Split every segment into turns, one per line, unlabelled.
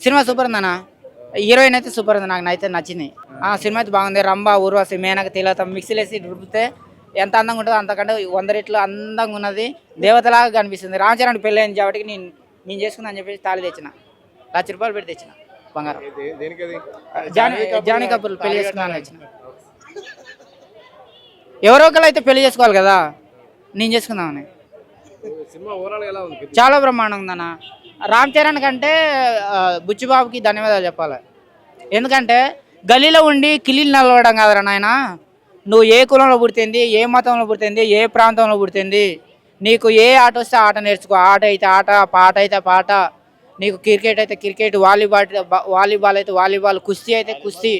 Cinema super ఉందన్న. Heroine అయితే super ఉంది. నాకైతే నచ్చింది. సినిమా అయితే బాగుంది. రంభ, ఊర్వశి, మేనక, తిలోత్తమ మిక్సీలేసి రుబ్బితే ఎంత అందంగా ఉంటుందో అంతకంటే 100 రెట్లు అందంగా ఉన్నది. దేవతలాగా కనిపిస్తుంది. రామ్ చరణ్ పెళ్ళి అయింది కాబట్టి నేను చేసుకుందా అని చెప్పేసి తాళి తెచ్చిన. ₹1,00,000 పెట్టి తెచ్చిన బంగారం. జానీ కపూర్ పెళ్లి చేసుకున్నాను తెచ్చిన. ఎవరో ఒకరు అయితే పెళ్లి చేసుకోవాలి కదా, నేను చేసుకుందామని. చాలా బ్రహ్మాండంగా ఉందన్న. రామ్ చరణ్ కంటే బుచ్చిబాబుకి ధన్యవాదాలు చెప్పాలి. ఎందుకంటే గలీలో ఉండి కిలీలు నిలవడం కాదురా నాయన. నువ్వు ఏ కులంలో పుడితేంది, ఏ మతంలో పుడితేంది, ఏ ప్రాంతంలో పుడితేంది, నీకు ఏ ఆట వస్తే ఆట నేర్చుకో. ఆట అయితే ఆట, పాట అయితే పాట. నీకు క్రికెట్ అయితే క్రికెట్, వాలీబాల్ అయితే వాలీబాల్, కుస్తీ అయితే కుస్తీ.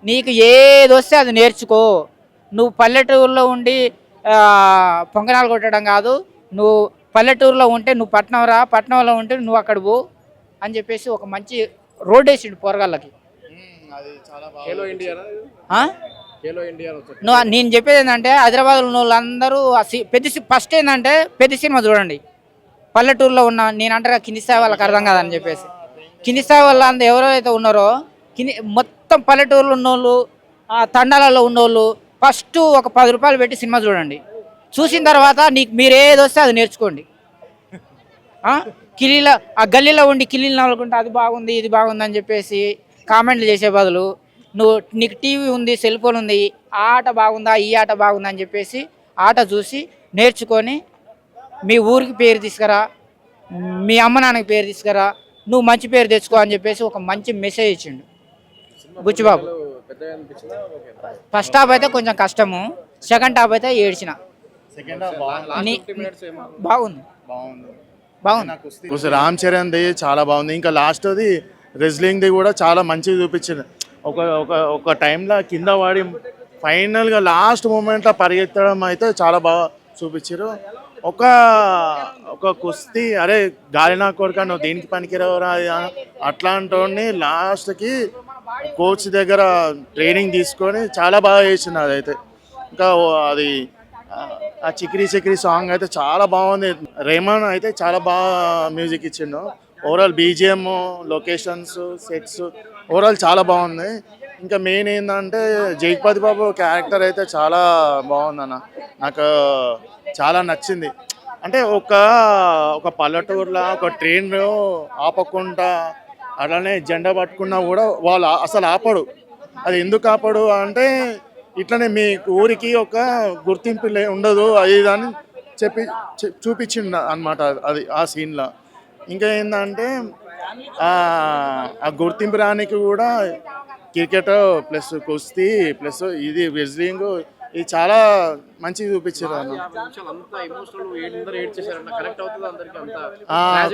నీకు ఏది వస్తే అది నేర్చుకో. నువ్వు పల్లెటూరులో ఉండి పొంగనాలు కొట్టడం కాదు. నువ్వు పల్లెటూరులో ఉంటే నువ్వు పట్టణంలో ఉంటే నువ్వు అక్కడ పో అని చెప్పేసి ఒక మంచి రోడ్ వేసిండు పోరగాళ్ళకి. నేను చెప్పేది ఏంటంటే హైదరాబాద్లో ఉన్న వాళ్ళందరూ ఫస్ట్ ఏంటంటే పెద్ద సినిమా చూడండి. పల్లెటూరులో ఉన్న నేను అంటారా కింది స్థాయి వాళ్ళకి అర్థం కాదని చెప్పేసి, కింది స్థాయి వాళ్ళందరూ ఎవరైతే ఉన్నారో మొత్తం పల్లెటూరులో ఉన్నోళ్ళు, తండాలలో ఉన్నోళ్ళు ఫస్ట్ ఒక ₹10 పెట్టి సినిమా చూడండి. చూసిన తర్వాత మీరు ఏది వస్తే అది నేర్చుకోండి. గల్లీలో ఉండి కిలీలు నవ్వుకుంటే అది బాగుంది ఇది బాగుంది అని చెప్పేసి కామెంట్లు చేసే బదులు, నీకు టీవీ ఉంది, సెల్ ఫోన్ ఉంది, ఆ ఆట బాగుందా ఈ ఆట బాగుందా అని చెప్పేసి ఆట చూసి నేర్చుకొని మీ ఊరికి పేరు తీసుకురా, మీ అమ్మ నాన్నకి పేరు తీసుకురా, నువ్వు మంచి పేరు తెచ్చుకో అని చెప్పేసి ఒక మంచి మెసేజ్ ఇచ్చిండు బుచ్చిబాబు. ఫస్ట్ హాఫ్ అయితే కొంచెం కష్టము, సెకండ్ హాఫ్ అయితే ఏడ్చిన. బాగుంది.
రామ్ చరణ్ ది చాలా బాగుంది. ఇంకా లాస్ట్ అది రెజ్లింగ్ ది కూడా చాలా మంచిగా చూపించింది. ఒక టైంలో కింద వాడి ఫైనల్గా లాస్ట్ మూమెంట్లో పరిగెత్తడం అయితే చాలా బాగా చూపించారు. ఒక కుస్తీ అరే గాలినా కొడుక నువ్వు దేనికి పనికిరావరా అట్లాంటి లాస్ట్కి కోచ్ దగ్గర ట్రైనింగ్ తీసుకొని చాలా బాగా చేసింది అదైతే. ఇంకా అది ఆ చిక్రీ చిక్రీ సాంగ్ అయితే చాలా బాగుంది. రెహమాన్ అయితే చాలా బాగా మ్యూజిక్ ఇచ్చిండు. Overall BGM, locations, sets overall చాలా బాగుంది. ఇంకా మెయిన్ ఏంటంటే జగపతి బాబు క్యారెక్టర్ అయితే చాలా బాగుందన్న. నాకు చాలా నచ్చింది. అంటే ఒక పల్లెటూరులో ఒక ట్రైన్ ఆపకుండా అలానే జెండా పట్టుకున్నా కూడా వాళ్ళు అసలు ఆపడు. అది ఎందుకు ఆపడు అంటే ఇట్లనే మీ ఊరికి ఒక గుర్తింపు ఉండదు అది అని చూపించింది అనమాట అది ఆ సీన్లో. ఇంకా ఏంటంటే ఆ గుర్తింపు రానికి కూడా క్రికెట్ ప్లస్ కుస్తీ ప్లస్ ఇది రెజ్లింగ్ ఇది చాలా మంచిగా చూపించారు అన్న.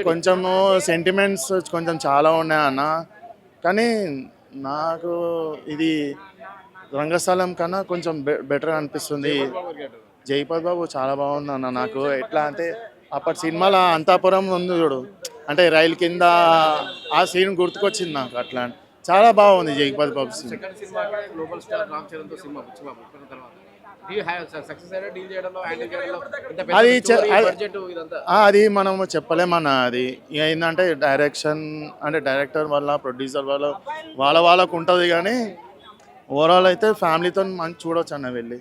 కొంచెము సెంటిమెంట్స్ కొంచెం చాలా ఉన్నాయన్న. కానీ నాకు ఇది రంగస్థలం కన్నా కొంచెం బెటర్ అనిపిస్తుంది. జగపతి బాబు చాలా బాగుంది అన్న. నాకు ఎట్లా అంటే అప్పటి సినిమాలో అంతాపురం ఉంది చూడు, అంటే రైలు కింద ఆ సీన్ గుర్తుకొచ్చింది నాకు. అట్లా చాలా బాగుంది జగపతి బాబు సీన్. అది మనము చెప్పలేమన్నా. అది ఏంటంటే డైరెక్షన్ అంటే డైరెక్టర్ వల్ల ప్రొడ్యూసర్ వల్ల వాళ్ళకు ఉంటుంది. కానీ ఓవరాల్ అయితే ఫ్యామిలీతో మంచి చూడవచ్చు అన్న వెళ్ళి.